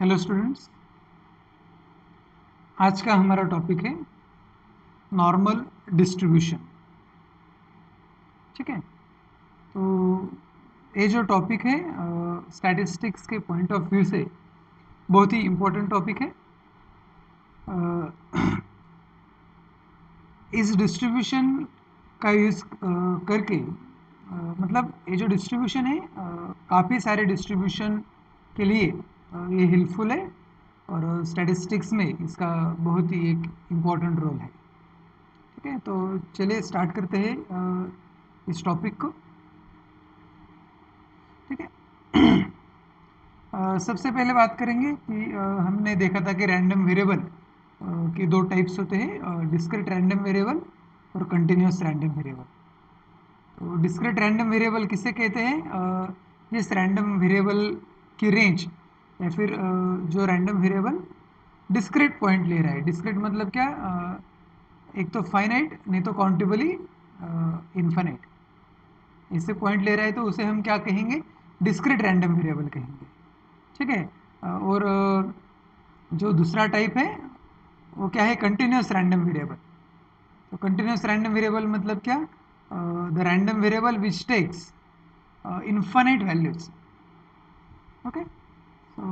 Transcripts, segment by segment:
Hello students, आज का हमारा टॉपिक है नॉर्मल डिस्ट्रीब्यूशन। ठीक है, तो ये जो टॉपिक है स्टैटिस्टिक्स के पॉइंट ऑफ व्यू से बहुत ही इम्पोर्टेंट टॉपिक है। इस डिस्ट्रीब्यूशन का यूज़ करके मतलब ये जो डिस्ट्रीब्यूशन है काफ़ी सारे डिस्ट्रीब्यूशन के लिए ये हेल्पफुल है और स्टैटिस्टिक्स में इसका बहुत ही एक इम्पोर्टेंट रोल है। ठीक है, तो चलिए स्टार्ट करते हैं इस टॉपिक को। ठीक है, सबसे पहले बात करेंगे कि हमने देखा था कि रैंडम वेरिएबल के दो टाइप्स होते हैं, डिस्क्रीट रैंडम वेरिएबल और कंटिन्यूस रैंडम वेरिएबल। तो डिस्क्रीट रैंडम वेरिएबल किसे कहते हैं? जिस रैंडम वेरिएबल की रेंज या फिर जो रैंडम वेरिएबल डिस्क्रीट पॉइंट ले रहा है। डिस्क्रीट मतलब क्या? एक तो फाइनाइट, नहीं तो काउंटेबली इन्फिनिट। इससे पॉइंट ले रहा है तो उसे हम क्या कहेंगे? डिस्क्रीट रैंडम वेरिएबल कहेंगे। ठीक है, और जो दूसरा टाइप है वो क्या है? Continuous random variable. तो कंटिन्यूस रैंडम वेरिएबल मतलब क्या? The random variable which takes infinite values. Okay, so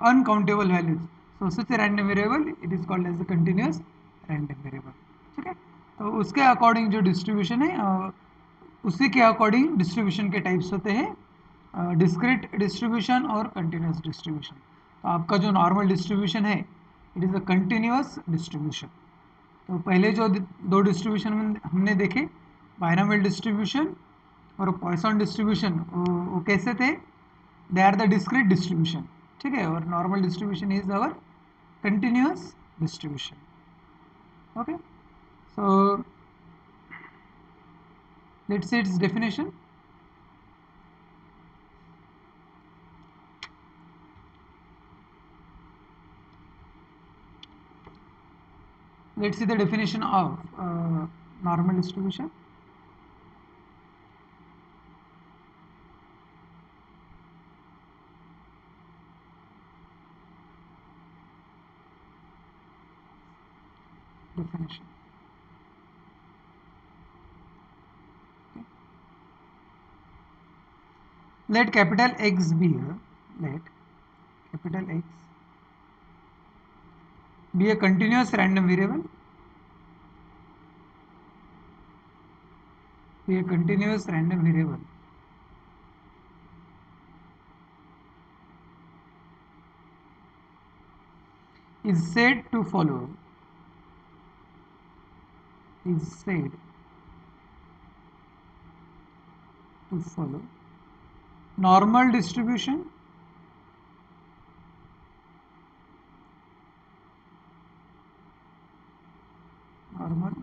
uncountable values. So such a random variable it is called as a continuous random variable. ठीक है, तो उसके अकॉर्डिंग जो distribution है उसी के अकॉर्डिंग डिस्ट्रीब्यूशन के टाइप्स होते हैं, डिस्क्रीट डिस्ट्रीब्यूशन और कंटिन्यूस डिस्ट्रीब्यूशन। तो आपका जो नॉर्मल डिस्ट्रीब्यूशन है it is a continuous distribution. तो पहले जो दो डिस्ट्रीब्यूशन हमने देखे, बायनॉमियल डिस्ट्रीब्यूशन और पॉइसन डिस्ट्रीब्यूशन, वो कैसे थे? They are the discrete distribution. ठीक है, और normal distribution is our continuous distribution. Okay, so let's see its definition. Let's see the definition of normal distribution. Definition. Okay. Let capital X be here. Let capital X be a continuous random variable. Be a continuous random variable. Is said to follow. Is said to follow normal distribution normal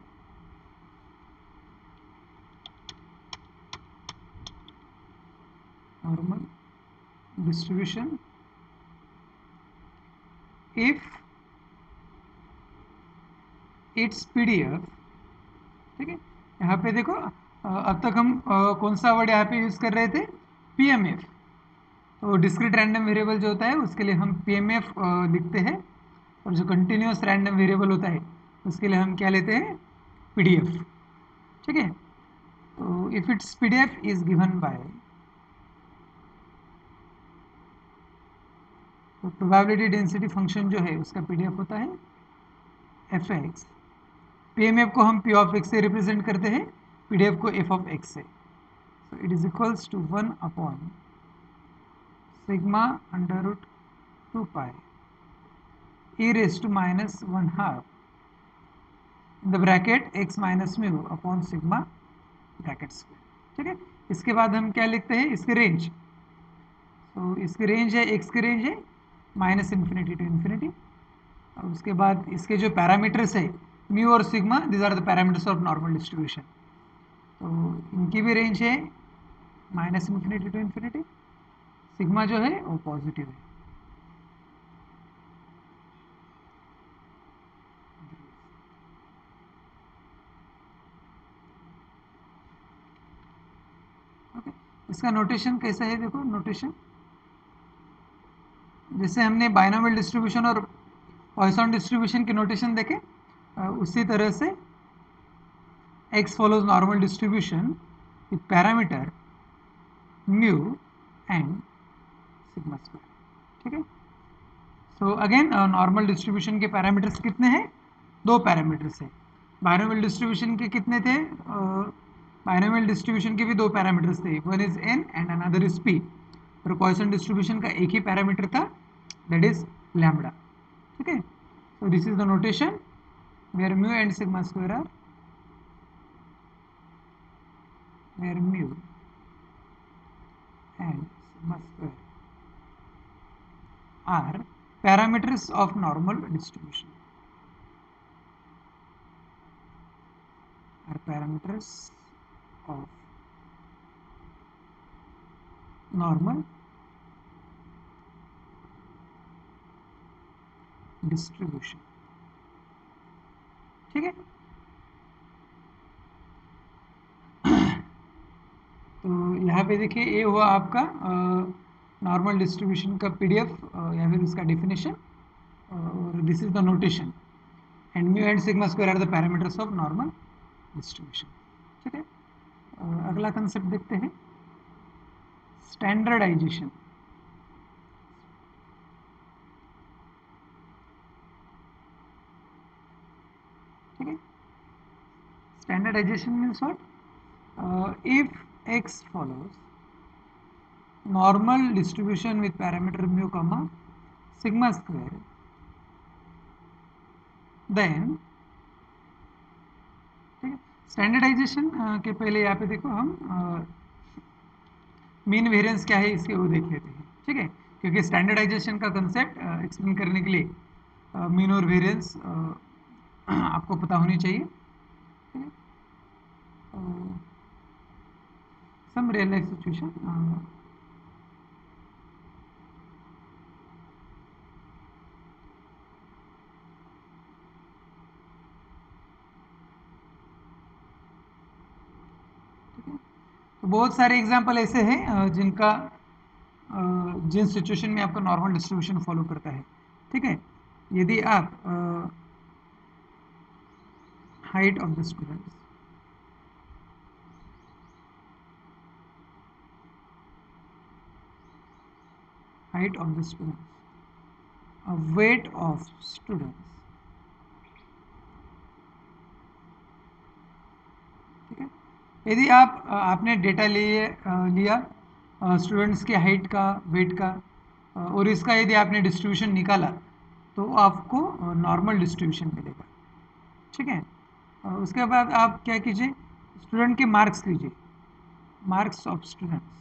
normal distribution if its PDF। ठीक है, यहाँ पे देखो अब तक हम कौन सा वर्ड यहाँ पे यूज़ कर रहे थे? PMF। तो डिस्क्रीट रैंडम वेरिएबल जो होता है उसके लिए हम PMF लिखते हैं, और जो कंटिन्यूस रैंडम वेरिएबल होता है उसके लिए हम क्या लेते हैं? PDF। ठीक है, तो if it's PDF is given by, तो प्रोबेबिलिटी डेंसिटी फंक्शन जो है उसका PDF होता है f(x). PMF को हम P of x से रिप्रेजेंट करते हैं, PDF को f of x से। So it is equals to 1 upon sigma under root 2 pi e raised to minus 1 half in the bracket x minus mu upon sigma bracket square. ठीक है, इसके बाद हम क्या लिखते हैं? इसकी रेंज। तो इसकी रेंज है, एक्स की रेंज है माइनस इन्फिनिटी टू इन्फिनिटी। और उसके बाद इसके जो पैरामीटर्स है म्यू और sigma, this are the parameters of normal distribution. तो इनकी भी रेंज है minus infinity to infinity. Sigma जो है वो पॉजिटिव है। ओके, इसका नोटेशन कैसा है? देखो नोटेशन, जैसे हमने बाइनोमियल डिस्ट्रीब्यूशन और पॉइसन डिस्ट्रीब्यूशन के नोटेशन देखे, उसी तरह से x follows normal distribution with parameter mu and sigma square. ठीक है, सो अगेन नॉर्मल डिस्ट्रीब्यूशन के पैरामीटर्स कितने हैं? 2 पैरामीटर्स है। बाइनोमियल डिस्ट्रीब्यूशन के कितने थे? बाइनोमियल डिस्ट्रीब्यूशन के भी 2 पैरामीटर्स थे, one is n and another is p। और पॉइसन डिस्ट्रीब्यूशन का एक ही पैरामीटर था, दैट इज लैम्बडा। ठीक है, so this is the notation where mu and sigma square are where mu and sigma square are parameters of normal distribution. Are parameters of normal distribution. ठीक है, तो यहाँ पे देखिए ये हुआ आपका नॉर्मल डिस्ट्रीब्यूशन का पीडीएफ या फिर उसका डेफिनेशन, और this is the notation and mu and sigma square are the parameters of normal distribution. ठीक है, अगला कंसेप्ट देखते हैं, स्टैंडर्डाइजेशन। ठीक है, standardisation means what? If x follows normal distribution with parameter mu comma sigma square, then standardisation के पहले यहाँ पे देखो हम मीन वेरिएंस क्या है इसके वो देख लेते हैं। ठीक है, क्योंकि स्टैंडर्डाइजेशन का कंसेप्ट एक्सप्लेन करने के लिए मीन और वेरिएंस आपको पता होनी चाहिए। ठीक है, सम रियल लाइफ सिचुएशन, तो बहुत सारे एग्जाम्पल ऐसे हैं जिन सिचुएशन में आपका नॉर्मल डिस्ट्रीब्यूशन फॉलो करता है। ठीक है, यदि आप height of the students, height of the students, weight of students, ठीक है, यदि आपने डेटा लिया स्टूडेंट्स की हाइट का, वेट का, और इसका यदि आपने डिस्ट्रीब्यूशन निकाला तो आपको नॉर्मल डिस्ट्रीब्यूशन मिलेगा। ठीक है, उसके बाद आप क्या कीजिए, स्टूडेंट के मार्क्स लीजिए, marks of students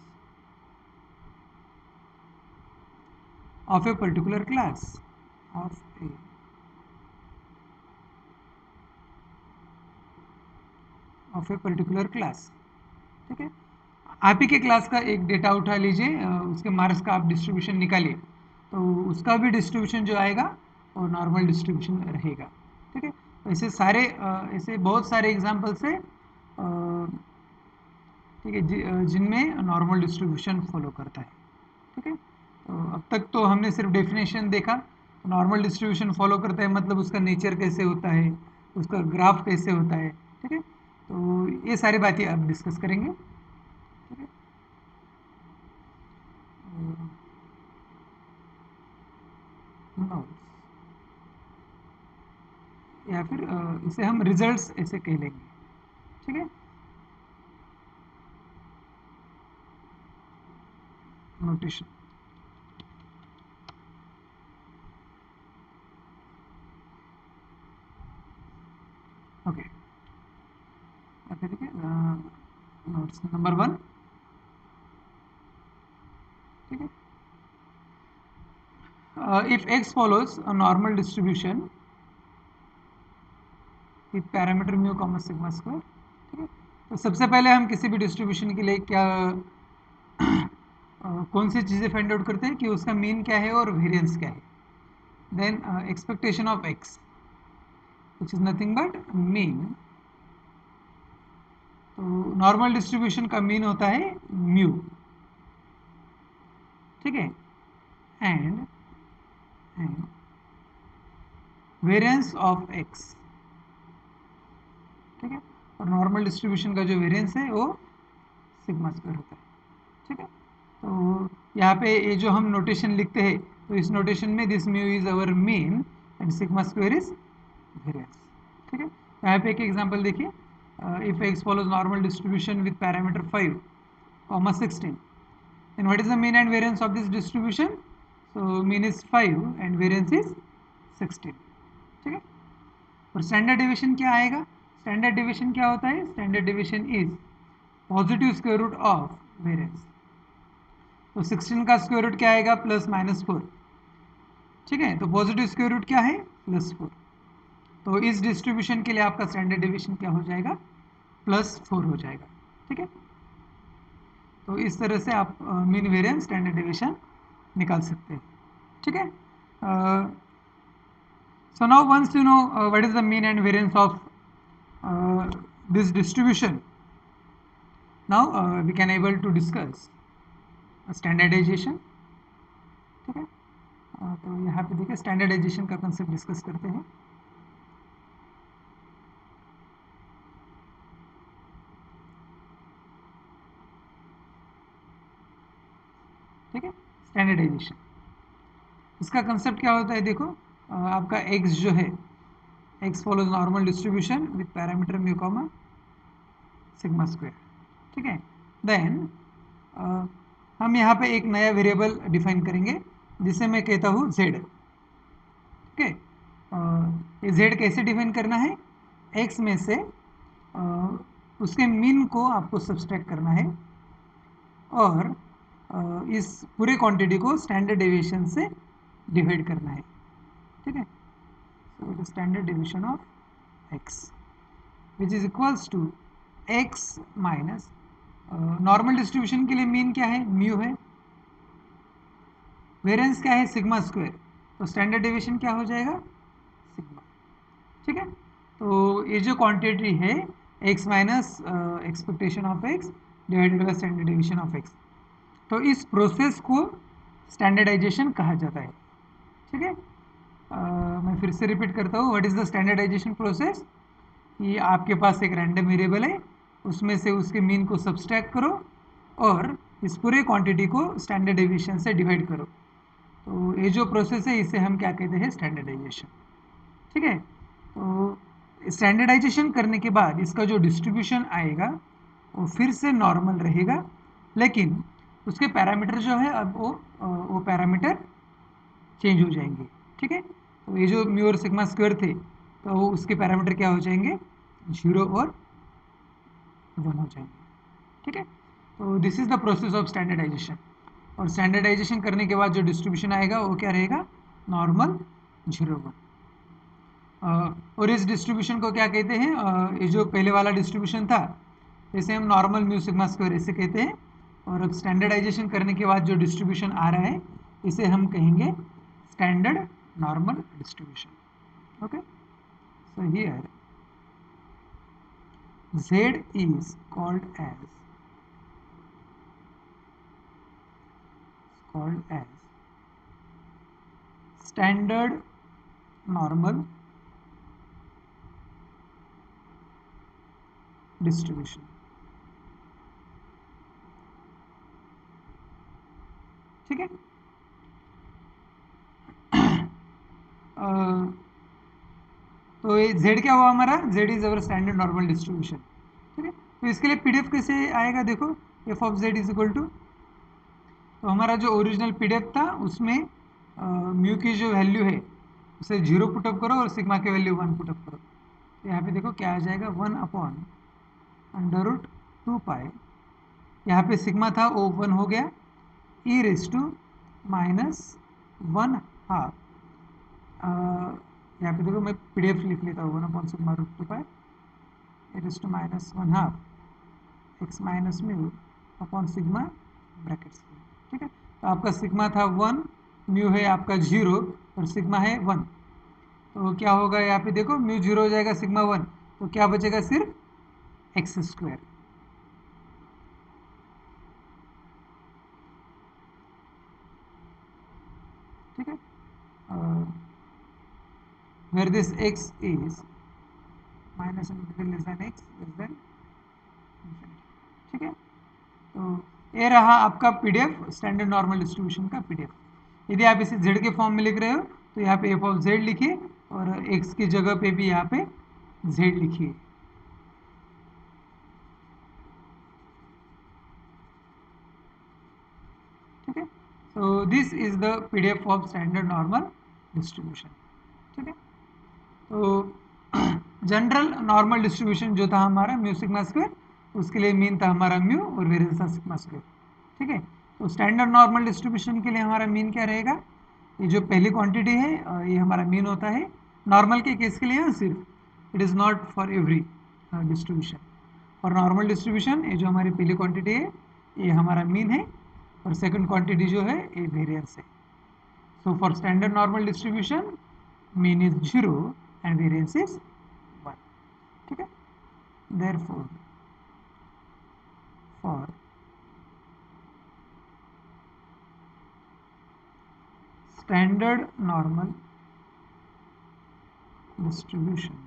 of a particular class of a particular class। ठीक है, आप ही के क्लास का एक डेटा उठा लीजिए, उसके मार्क्स का आप डिस्ट्रीब्यूशन निकालिए, तो उसका भी डिस्ट्रीब्यूशन जो आएगा वो नॉर्मल डिस्ट्रीब्यूशन रहेगा। ठीक है, ऐसे ऐसे बहुत सारे एग्जांपल्स है, ठीक है, जिनमें नॉर्मल डिस्ट्रीब्यूशन फॉलो करता है। ठीक है, तो अब तक तो हमने सिर्फ डेफिनेशन देखा, नॉर्मल डिस्ट्रीब्यूशन फॉलो करता है मतलब उसका नेचर कैसे होता है, उसका ग्राफ कैसे होता है। ठीक है, तो ये सारी बातें अब डिस्कस करेंगे। ठीक है, नोट्स या फिर इसे हम रिजल्ट्स ऐसे कह लेंगे। ठीक है, नोटेशन। ओके, ठीक है, नोट्स नंबर 1। ठीक है, if x follows a normal distribution with parameter mu comma sigma square। ठीक है, तो सबसे पहले हम किसी भी डिस्ट्रीब्यूशन के लिए क्या कौन सी चीज़ें फाइंड आउट करते हैं कि उसका मीन क्या है और वेरिएंस क्या है। Then expectation of x which is nothing but mean, तो नॉर्मल डिस्ट्रीब्यूशन का मीन होता है म्यू। ठीक है, एंड हैं वेरिएंस ऑफ एक्स, ठीक है, और नॉर्मल डिस्ट्रीब्यूशन का जो वेरिएंस है वो सिग्मा स्क्वायर होता है, ठीक है। तो यहाँ पे ये जो हम नोटेशन लिखते हैं, तो इस नोटेशन में this mu is our mean and sigma square is variance, ठीक है। यहाँ पे एक एग्जांपल देखिए, if x follows normal distribution with parameter 5, 16, then what is the mean and variance of this distribution? So mean is 5 and variance is 16, ठीक है। और standard deviation क्या आएगा? स्टैंडर्ड डिविएशन क्या होता है? Standard deviation is positive square root of variance. तो 16 का स्क्वायर रूट क्या आएगा? प्लस माइनस 4, ठीक है। तो पॉजिटिव स्क्वायर रूट क्या है? प्लस 4। तो इस डिस्ट्रीब्यूशन के लिए आपका स्टैंडर्ड डिविएशन क्या हो जाएगा? प्लस 4 हो जाएगा, ठीक है। तो इस तरह से आप मीन वेरिएंस स्टैंडर्ड डिविएशन निकाल सकते हैं, ठीक है। So now once you know what is the mean and variance of this distribution, now we can able to discuss standardisation, ठीक है। तो यहाँ पे देखिए स्टैंडर्डाइजेशन का कंसेप्ट डिस्कस करते हैं। ठीक है, स्टैंडर्डाइजेशन इसका कंसेप्ट क्या होता है? देखो आपका x जो है, x follows normal distribution with parameter mu comma sigma square, ठीक है। देन हम यहाँ पे एक नया वेरिएबल डिफाइन करेंगे जिसे मैं कहता हूँ z, ठीक है। ये z कैसे डिफाइन करना है? x में से उसके मीन को आपको सब्सट्रैक्ट करना है और इस पूरे क्वांटिटी को स्टैंडर्ड डेविएशन से डिवाइड करना है, ठीक है। So it is standard deviation of x which is equals to x minus normal distribution के लिए मीन क्या है? म्यू है, वेरिएंस क्या है? Sigma square. तो स्टैंडर्ड डेविएशन क्या हो जाएगा? सिग्मा, ठीक है। तो ये जो क्वांटिटी है x minus expectation of x divided by standard deviation of x, तो इस प्रोसेस को स्टैंडर्डाइजेशन कहा जाता है, ठीक है। मैं फिर से रिपीट करता हूँ, what is the standardisation process? कि आपके पास एक रैंडम वेरिएबल है, उसमें से उसके मीन को सब्सट्रैक्ट करो और इस पूरे क्वांटिटी को स्टैंडर्ड डेविएशन से डिवाइड करो। तो ये जो प्रोसेस है इसे हम क्या कहते हैं? स्टैंडर्डाइजेशन, ठीक है। तो स्टैंडर्डाइजेशन करने के बाद इसका जो डिस्ट्रीब्यूशन आएगा वो फिर से नॉर्मल रहेगा, लेकिन उसके पैरामीटर जो है अब वो पैरामीटर चेंज हो जाएंगे, ठीक है। तो ये जो म्यू और सिग्मा स्क्वायर थे, तो उसके पैरामीटर क्या हो जाएंगे? 0 और 1 हो जाएंगे, ठीक है। तो this is the process of standardisation. और स्टैंडर्डाइजेशन करने के बाद जो डिस्ट्रीब्यूशन आएगा वो क्या रहेगा? नॉर्मल 0 1। और इस डिस्ट्रीब्यूशन को क्या कहते हैं? ये जो पहले वाला डिस्ट्रीब्यूशन था इसे हम नॉर्मल म्यू सिग्मा स्क्वायर ऐसे कहते हैं, और अब स्टैंडर्डाइजेशन करने के बाद जो डिस्ट्रीब्यूशन आ रहा है इसे हम कहेंगे standard normal distribution, okay. So here z is called as standard normal distribution, ठीक है। तो ये z क्या हुआ हमारा? z is our standard normal distribution, ठीक है। तो इसके लिए पीडीएफ कैसे आएगा? देखो f of z is equal to, तो हमारा जो ओरिजिनल पीडीएफ था उसमें म्यू की जो वैल्यू है उसे 0 पुटअप करो और सिग्मा की वैल्यू 1 पुटअप करो। तो यहाँ पे देखो क्या आ जाएगा? 1 अपॉन अंडर रूट 2 पाई, यहाँ पे सिग्मा था वो 1 हो गया, e raise to minus 1 half, यहाँ पे देखो मैं पीडीएफ लिख लेता हूँ, 1 upon sigma root 2 pi e raise to minus 1 half x minus mu upon sigma brackets, ठीक है। तो आपका सिग्मा था 1, म्यू है आपका 0 और सिग्मा है 1। तो क्या होगा? यहाँ पे देखो म्यू 0 हो जाएगा, सिग्मा 1, तो क्या बचेगा? सिर्फ एक्स स्क्वायर, ठीक है। where this x is minus integral less than x less than ठीक है। तो ये रहा आपका पीडीएफ स्टैंडर्ड नॉर्मल डिस्ट्रीब्यूशन का पीडीएफ। यदि आप इसे z के फॉर्म में लिख रहे हो तो यहाँ पे f ऑफ z लिखिए और x की जगह पे भी यहाँ पे z लिखिए। ठीक है, so this is the PDF of standard normal distribution. ठीक है, तो जनरल नॉर्मल डिस्ट्रीब्यूशन जो था हमारा म्यू सिग्मा स्क्वायर, उसके लिए मीन था हमारा म्यू और वेरिएंस था सिग्मा स्क्वायर। ठीक है, तो स्टैंडर्ड नॉर्मल डिस्ट्रीब्यूशन के लिए हमारा मीन क्या रहेगा, ये जो पहली क्वांटिटी है ये हमारा मीन होता है नॉर्मल के केस के लिए सिर्फ, it is not for every distribution. और नॉर्मल डिस्ट्रीब्यूशन ये जो हमारी पहली क्वांटिटी है ये हमारा मीन है और सेकंड क्वांटिटी जो है ये वेरिएंस है। So for standard normal distribution mean is 0 and variance is 1. ठीक है, therefore for standard normal distribution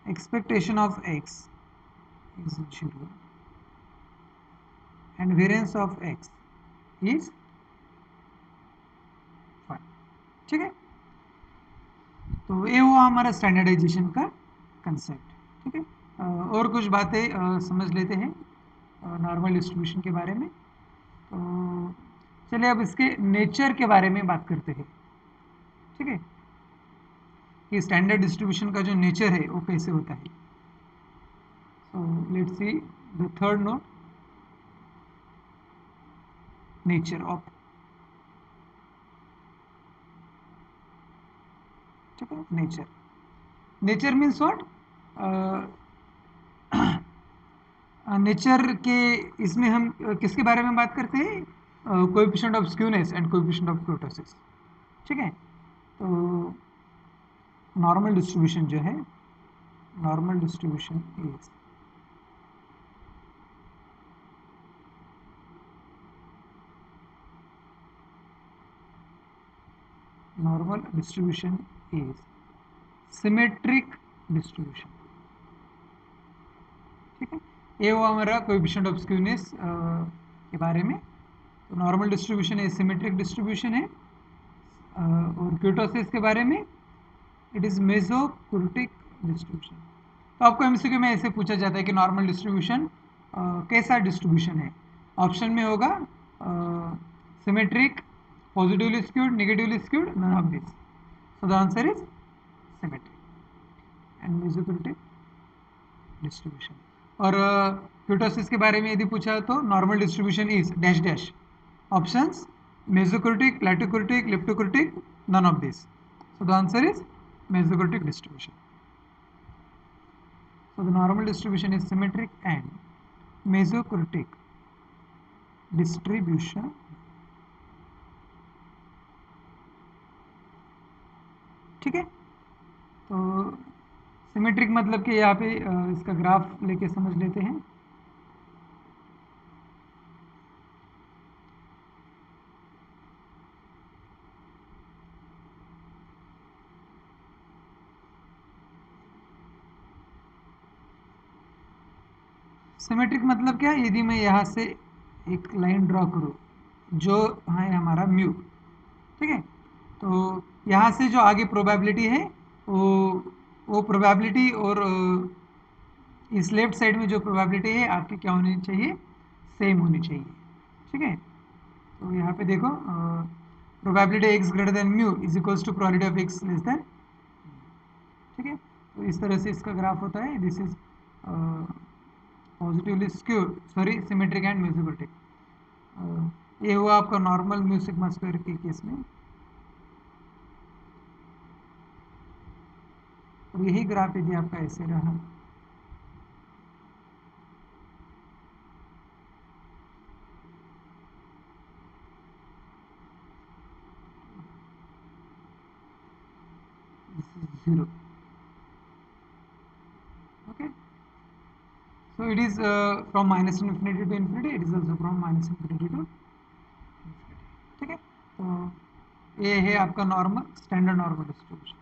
expectation of x is 0 and variance of x is 1. ठीक है, तो ये हुआ हमारा स्टैंडर्डाइजेशन का कंसेप्ट। ठीक है, और कुछ बातें समझ लेते हैं नॉर्मल डिस्ट्रीब्यूशन के बारे में। तो चलिए अब इसके नेचर के बारे में बात करते हैं। ठीक है, कि स्टैंडर्ड डिस्ट्रीब्यूशन का जो नेचर है वो कैसे होता है। सो let's see the third note, nature of. ठीक है, nature, nature means what, nature के इसमें हम किसके बारे में बात करते हैं, coefficient of skewness and coefficient of कुर्टोसिस। ठीक है, तो नॉर्मल डिस्ट्रीब्यूशन जो है, normal distribution is normal distribution is symmetric distribution. ठीक है, ये हुआ हमारा कोएफिशिएंट ऑफ स्क्यूनेस के बारे में। तो नॉर्मल डिस्ट्रीब्यूशन है सिमेट्रिक डिस्ट्रीब्यूशन है, और क्यूटोसिस के बारे में इट इज मेसोकुर्टिक डिस्ट्रीब्यूशन। तो आपको एमसीक्यू में ऐसे पूछा जाता है कि नॉर्मल डिस्ट्रीब्यूशन कैसा डिस्ट्रीब्यूशन है। ऑप्शन में होगा symmetric, positively skewed, negatively skewed, none of these. So the answer is symmetric and mesocultic distribution. और क्यूटोसिस के बारे में यदि पूछा तो normal distribution is dash dash, options mesokurtic, platykurtic, leptokurtic, none of this. So the answer is mesokurtic distribution. So the normal distribution is symmetric and mesokurtic distribution. ठीक है, तो सिमेट्रिक मतलब कि यहाँ पे इसका ग्राफ लेके समझ लेते हैं। सिमेट्रिक मतलब क्या, यदि मैं यहाँ से एक लाइन ड्रॉ करूँ जो है हमारा म्यू। ठीक है, तो यहाँ से जो आगे प्रोबेबिलिटी है वो प्रोबेबिलिटी और इस लेफ्ट साइड में जो प्रोबेबिलिटी है आपकी क्या होनी चाहिए, सेम होनी चाहिए। ठीक है, तो यहाँ पे देखो probability x greater than mu is equals to probability of x less than. ठीक है, तो इस तरह से इसका ग्राफ होता है। This is positively skewed, sorry symmetric and mesokurtic. ये हुआ आपका नॉर्मल म्यू सिग्मा स्क्वायर के केस में, और यही ग्राफ यदि आपका ऐसे रहा जीरो। ओके, सो तो it is from minus infinity to infinity, it is also from minus infinity to, ठीक है। तो ये है आपका नॉर्मल, स्टैंडर्ड नॉर्मल डिस्ट्रीब्यूशन।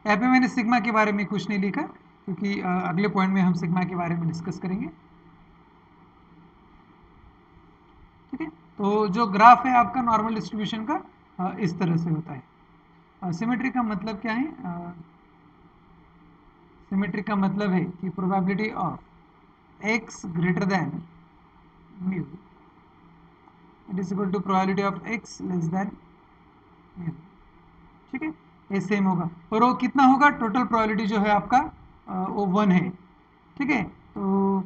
यहाँ पे मैंने सिग्मा के बारे में कुछ नहीं लिखा क्योंकि अगले पॉइंट में हम सिग्मा के बारे में डिस्कस करेंगे, ठीक है। तो जो ग्राफ है आपका नॉर्मल डिस्ट्रीब्यूशन का इस तरह से होता है। सिमेट्री का मतलब क्या है? सिमेट्री का मतलब है कि probability of x greater than mu, it is equal to probability of x less than mu, ठीक है। ये सेम होगा और वो कितना होगा? टोटल प्रोबेबिलिटी जो है आपका वो 1 है, ठीक है। तो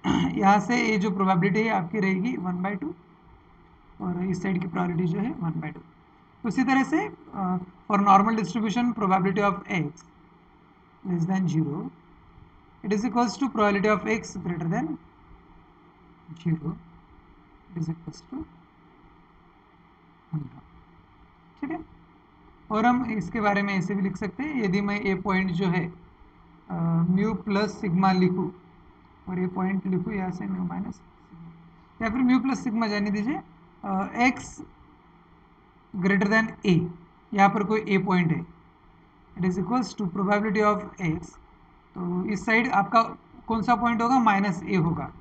यहाँ से ये जो प्रोबेबिलिटी है आपकी रहेगी 1/2 और इस साइड की प्रोबेबिलिटी जो है 1/2। उसी तरह से for normal distribution probability of x less than 0, it is equals to probability of x greater than 0, it is equals to 100, ठीक है। और हम इसके बारे में ऐसे भी लिख सकते हैं, यदि मैं ये पॉइंट जो है म्यू प्लस सिग्मा लिखूँ और ये पॉइंट लिखूँ यहाँ से म्यू माइनस सिग्मा, या फिर म्यू प्लस सिग्मा जाने दीजिए, x ग्रेटर देन a, यहाँ पर कोई a पॉइंट है, it is equals to probability of x, तो इस साइड आपका कौन सा पॉइंट होगा? माइनस a होगा,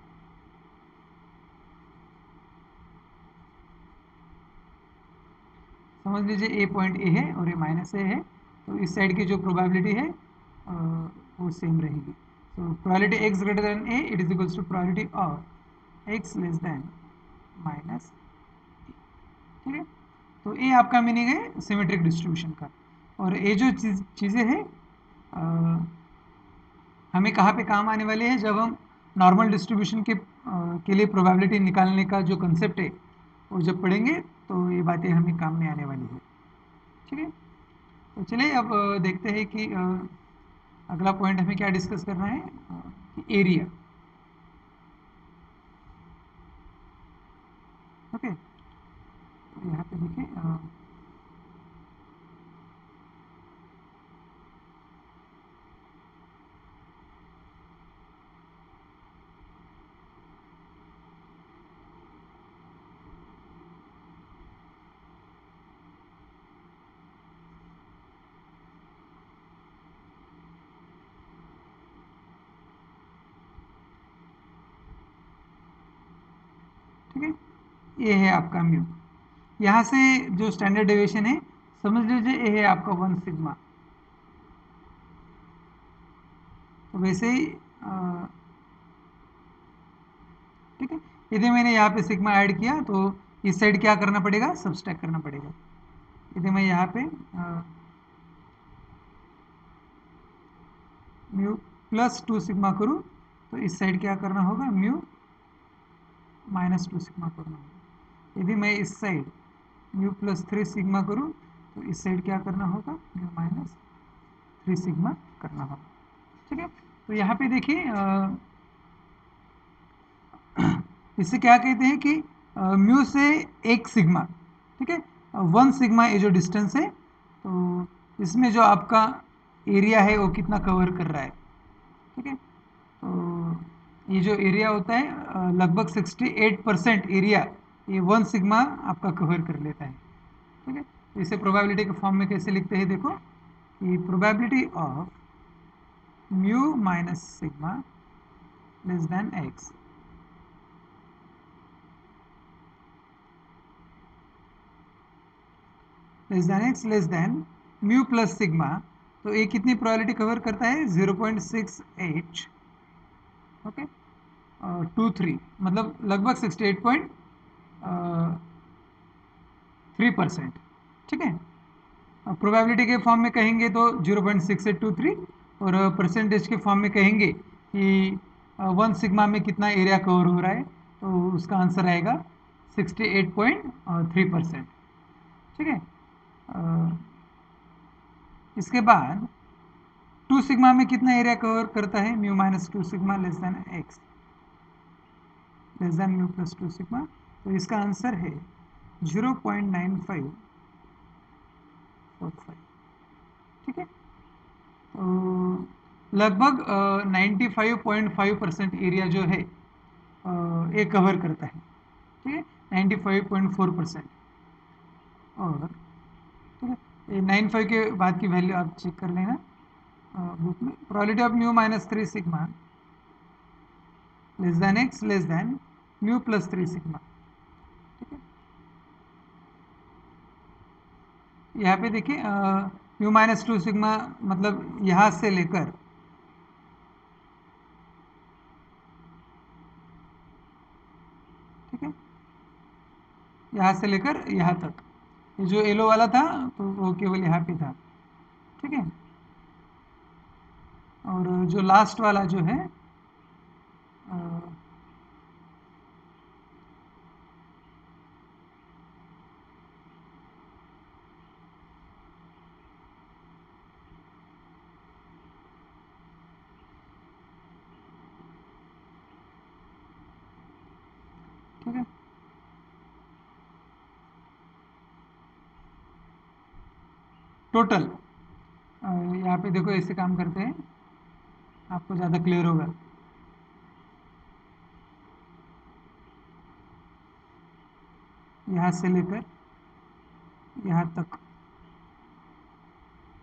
समझ लीजिए ए पॉइंट ए है और ये माइनस ए है, तो इस साइड की जो प्रोबेबिलिटी है वो सेम रहेगी। तो probability x greater than a, it is equals to probability of x less than minus, ठीक है। तो ये आपका मीनिंग है सिमेट्रिक डिस्ट्रीब्यूशन का। और ये जो चीज़ें हैं हमें कहाँ पे काम आने वाली है? जब हम नॉर्मल डिस्ट्रीब्यूशन के लिए प्रोबेबिलिटी निकालने का जो कंसेप्ट है वो जब पढ़ेंगे तो ये बातें हमें काम में आने वाली है, ठीक है। तो चलिए अब देखते हैं कि अगला पॉइंट हमें क्या डिस्कस करना है, एरिया, ओके। तो यहाँ पे देखिए ठीक है, ये है आपका म्यू। यहाँ से जो स्टैंडर्ड डेविएशन है समझ लीजिए ये है आपका 1 सिग्मा। तो वैसे ही ठीक है, यदि मैंने यहाँ पे सिग्मा ऐड किया तो इस साइड क्या करना पड़ेगा? सब्सट्रैक्ट करना पड़ेगा। यदि मैं यहाँ पे म्यू प्लस 2 सिग्मा करूँ तो इस साइड क्या करना होगा? म्यू माइनस 2 सिग्मा करना होगा। यदि मैं इस साइड म्यू प्लस 3 सिग्मा करूँ तो इस साइड क्या करना होगा? म्यू माइनस 3 सिग्मा करना होगा, ठीक है। तो यहाँ पे देखिए इससे क्या कहते हैं कि म्यू से 1 सिग्मा, ठीक है, 1 सिग्मा ये जो डिस्टेंस है, तो इसमें जो आपका एरिया है वो कितना कवर कर रहा है, ठीक है। तो ये जो एरिया होता है लगभग 68% एरिया ये 1 सिग्मा आपका कवर कर लेता है, ठीक है। तो इसे प्रोबेबिलिटी के फॉर्म में कैसे लिखते हैं? देखो कि probability of mu minus sigma less than x, less than x less than mu plus sigma, तो ये कितनी प्रोबेबिलिटी कवर करता है? 0.68, ओके, 23, मतलब लगभग 68.3%, ठीक है। प्रोबेबिलिटी के फॉर्म में कहेंगे तो 0.6823 और परसेंटेज के फॉर्म में कहेंगे कि 1 सिग्मा में कितना एरिया कवर हो रहा है, तो उसका आंसर आएगा 68.3%, ठीक है। इसके बाद 2 सिग्मा में कितना एरिया कवर करता है? Mu minus 2 sigma less than x less than mu plus 2 sigma, तो इसका आंसर है 0.9545, ठीक है। तो लगभग 95.5% एरिया जो है ये कवर करता है, ठीक है, 95.4%। और ठीक है, ये 95 के बाद की वैल्यू आप चेक कर लेना बुक में। Probability of mu minus 3 sigma less than x less than mu plus 3 sigma, ठीक है। यहाँ पे देखिए म्यू माइनस 2 सिग्मा मतलब यहाँ से लेकर ठीक है, यहाँ से लेकर यहाँ तक, ये जो येलो वाला था तो वो केवल यहाँ पे था, ठीक है। और जो लास्ट वाला जो है ठीक है, टोटल यहाँ पे देखो ऐसे काम करते हैं, आपको ज़्यादा क्लियर होगा। यहाँ से लेकर यहाँ तक,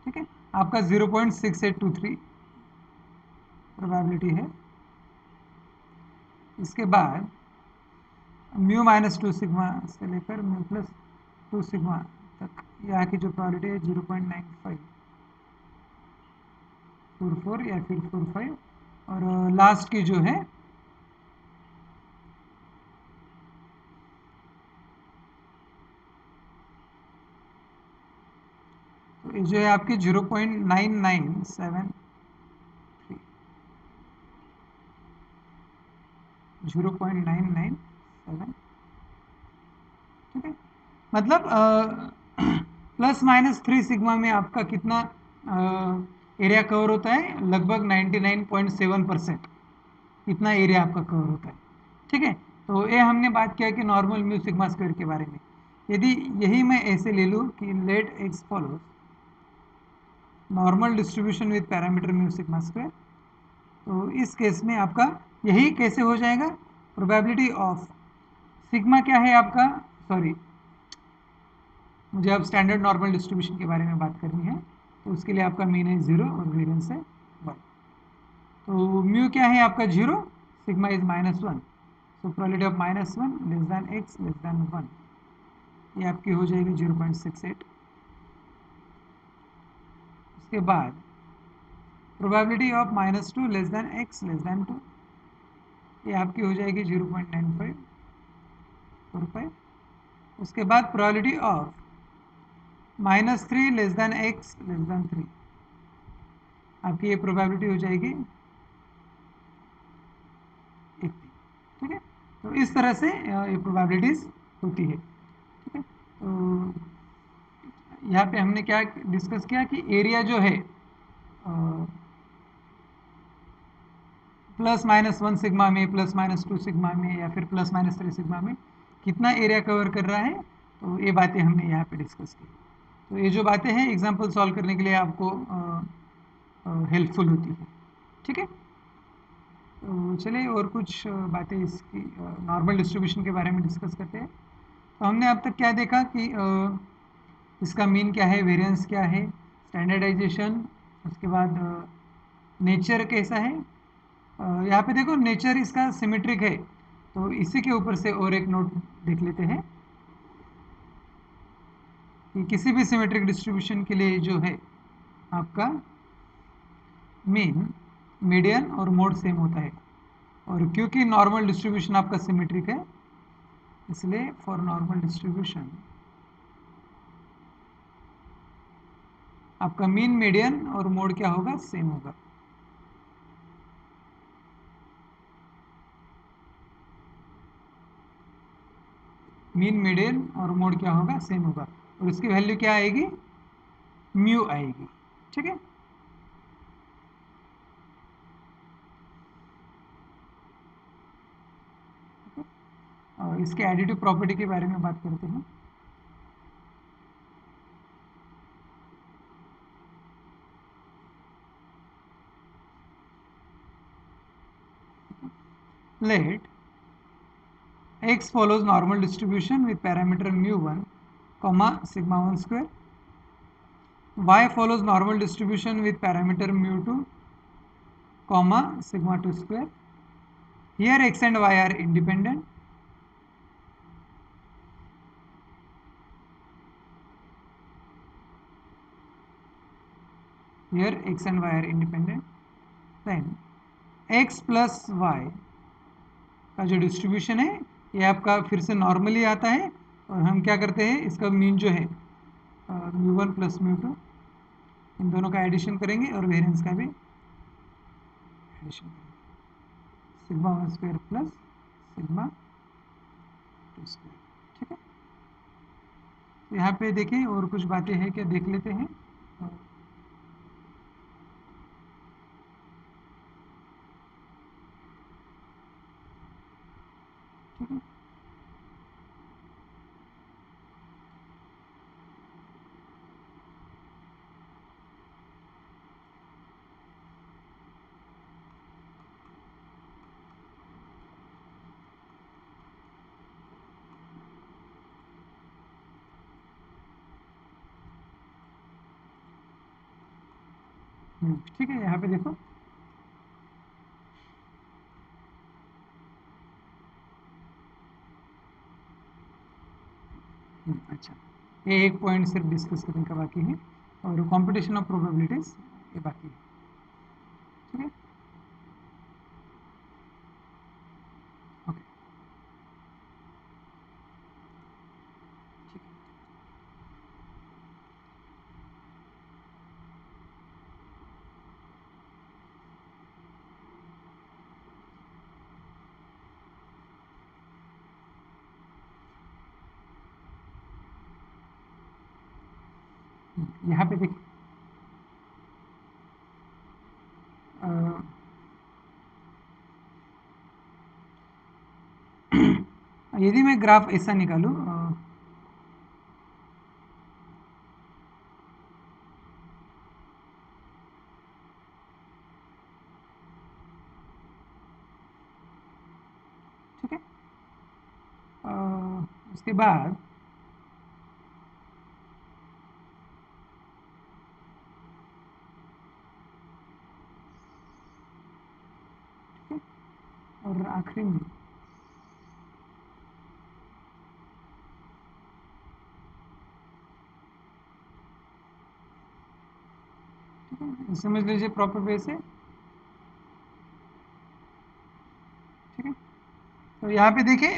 ठीक है, आपका 0.6823 प्रोबेबिलिटी है। इसके बाद म्यू माइनस 2 सिग्मा से लेकर म्यू प्लस 2 सिग्मा तक यहाँ की जो प्रोबेबिलिटी है 0.9544 या फिर 45। और लास्ट की जो है तो ये जो है आपकी 0.9973, 0.997, ठीक है। मतलब प्लस माइनस 3 सिग्मा में आपका कितना एरिया कवर होता है, लगभग 99.7% इतना एरिया आपका कवर होता है, ठीक है। तो ये हमने बात किया कि नॉर्मल म्यू सिग्मा स्क्वायर के बारे में। यदि यही मैं ऐसे ले लूँ कि let x follows normal distribution with parameter mu sigma square, तो इस केस में आपका यही कैसे हो जाएगा, प्रोबेबिलिटी ऑफ सिग्मा क्या है आपका, सॉरी मुझे अब स्टैंडर्ड नॉर्मल डिस्ट्रीब्यूशन के बारे में बात करनी है। तो उसके लिए आपका मीन है 0 और वेरिएंस है 1। तो म्यू क्या है आपका 0, sigma is -1, so probability of -1 less than x less then 1, ये आपकी हो जाएगी 0.68। उसके बाद probability of -2 less than x less then 2, ये आपकी हो जाएगी 0.9545। उसके बाद probability of -3 less than x less then 3, आपकी ये प्रोबेबिलिटी हो जाएगी 80, ठीक है। तो इस तरह से ये प्रोबेबिलिटीज होती है, ठीक है। तो यहाँ पे हमने क्या डिस्कस किया कि एरिया जो है प्लस माइनस 1 सिग्मा में, प्लस माइनस 2 सिग्मा में या फिर प्लस माइनस 3 सिग्मा में कितना एरिया कवर कर रहा है, तो ये बातें हमने यहाँ पे डिस्कस की। तो ये जो बातें हैं एग्जाम्पल सॉल्व करने के लिए आपको हेल्पफुल होती है, ठीक है। तो चलिए और कुछ बातें इसकी नॉर्मल डिस्ट्रीब्यूशन के बारे में डिस्कस करते हैं। तो हमने अब तक क्या देखा कि इसका मीन क्या है, वेरिएंस क्या है, स्टैंडर्डाइजेशन, उसके बाद नेचर कैसा है। यहाँ पे देखो नेचर इसका सिमेट्रिक है, तो इसी के ऊपर से और एक नोट देख लेते हैं कि किसी भी सिमेट्रिक डिस्ट्रीब्यूशन के लिए जो है आपका मीन, मीडियन और मोड सेम होता है। और क्योंकि नॉर्मल डिस्ट्रीब्यूशन आपका सिमेट्रिक है, इसलिए फॉर नॉर्मल डिस्ट्रीब्यूशन आपका मीन, मीडियन और मोड क्या होगा, सेम होगा। मीन, मीडियन और मोड क्या होगा, सेम होगा। और इसकी वैल्यू क्या आएगी, म्यू आएगी, ठीक है। और इसके एडिटिव प्रॉपर्टी के बारे में बात करते हैं। let x follows normal distribution with parameter mu1 comma sigma 1 square, y follows normal distribution with parameter mu2 comma sigma 2 square. Here x and y are independent. Here x and y are independent. Then x plus y का जो distribution है ये आपका फिर से normally आता है और हम क्या करते हैं इसका मीन जो है mu1 प्लस mu2 इन दोनों का एडिशन करेंगे और वेरिएंस का भी एडिशन करेंगे, sigma 1 square plus sigma 2 square. ठीक है, तो यहाँ पे देखिए और कुछ बातें हैं क्या देख लेते हैं। ठीक है, ठीक है, यहाँ पे देखो अच्छा, ये एक पॉइंट सिर्फ डिस्कस करने का बाकी है और कंपटीशन ऑफ प्रोबेबिलिटीज ये बाकी है। ठीक है, ओके, ठीक है, यहाँ पे देखिए यदि मैं ग्राफ ऐसा निकालूं ठीक है, उसके बाद ठीक है, और आखिरी में ठीक है, समझ लीजिए प्रॉपर वे से। ठीक है, तो यहाँ पे देखिए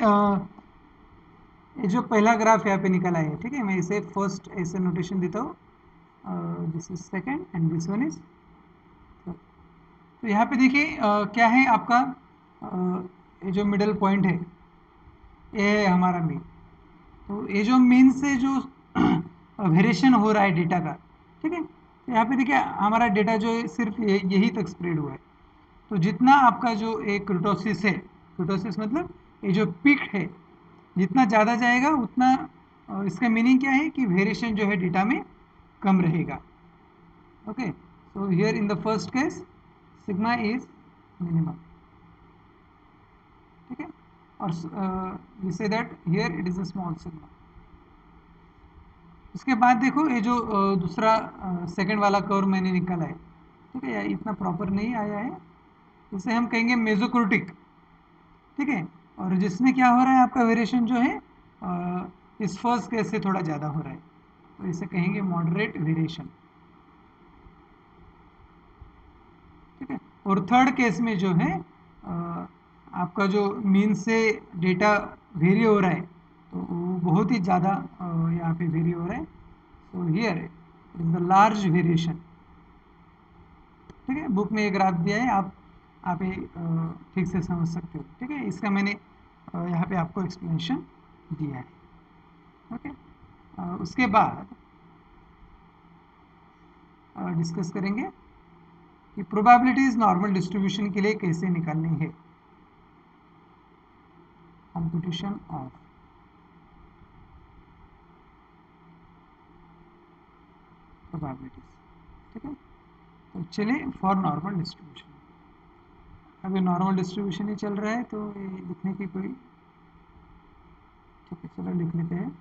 ये जो पहला ग्राफ यहाँ पे निकल आया है, ठीक है, मैं इसे फर्स्ट ऐसे नोटेशन देता हूँ, this is second and this one is. तो यहाँ पे देखिए क्या है आपका ये जो मिडल पॉइंट है ये है हमारा मीन। तो ये जो मीन से जो वेरिएशन हो रहा है डेटा का, ठीक है, तो यहाँ पे देखिए हमारा डेटा जो है सिर्फ यही तक स्प्रेड हुआ है। तो जितना आपका जो एक क्रोटोसिस है, क्रोटोसिस मतलब ये जो पीक है जितना ज़्यादा जाएगा उतना इसका मीनिंग क्या है कि वेरिएशन जो है डेटा में कम रहेगा। Okay, so here in the first case sigma is minimum. ठीक है, और we say that here it is a small sigma. उसके बाद देखो ये जो दूसरा सेकंड वाला कर्व मैंने निकाला है, ठीक है, इतना प्रॉपर नहीं आया है, इसे हम कहेंगे मेजोक्रोटिक। ठीक है, और जिसमें क्या हो रहा है आपका वेरिएशन जो है इस फर्स्ट केस से थोड़ा ज़्यादा हो रहा है, तो इसे कहेंगे मॉडरेट वेरिएशन। ठीक है, और थर्ड केस में जो है आपका जो मीन से डेटा वेरी हो रहा है तो वो बहुत ही ज़्यादा यहाँ पे वेरी हो रहा है। So here is the large variation. ठीक है, बुक में एक ग्राफ दिया है, आप ये ठीक से समझ सकते हो। ठीक है, इसका मैंने यहाँ पे आपको एक्सप्लेनेशन दिया है। ओके, उसके बाद डिस्कस करेंगे कि प्रोबेबिलिटीज नॉर्मल डिस्ट्रीब्यूशन के लिए कैसे निकालनी है, कंप्यूटेशन ऑफ प्रोबेबिलिटीज। ठीक है, तो चलिए फॉर नॉर्मल डिस्ट्रीब्यूशन। अभी नॉर्मल डिस्ट्रीब्यूशन ही चल रहा है तो ये लिखने की कोई, ठीक है चलो लिख लेते हैं।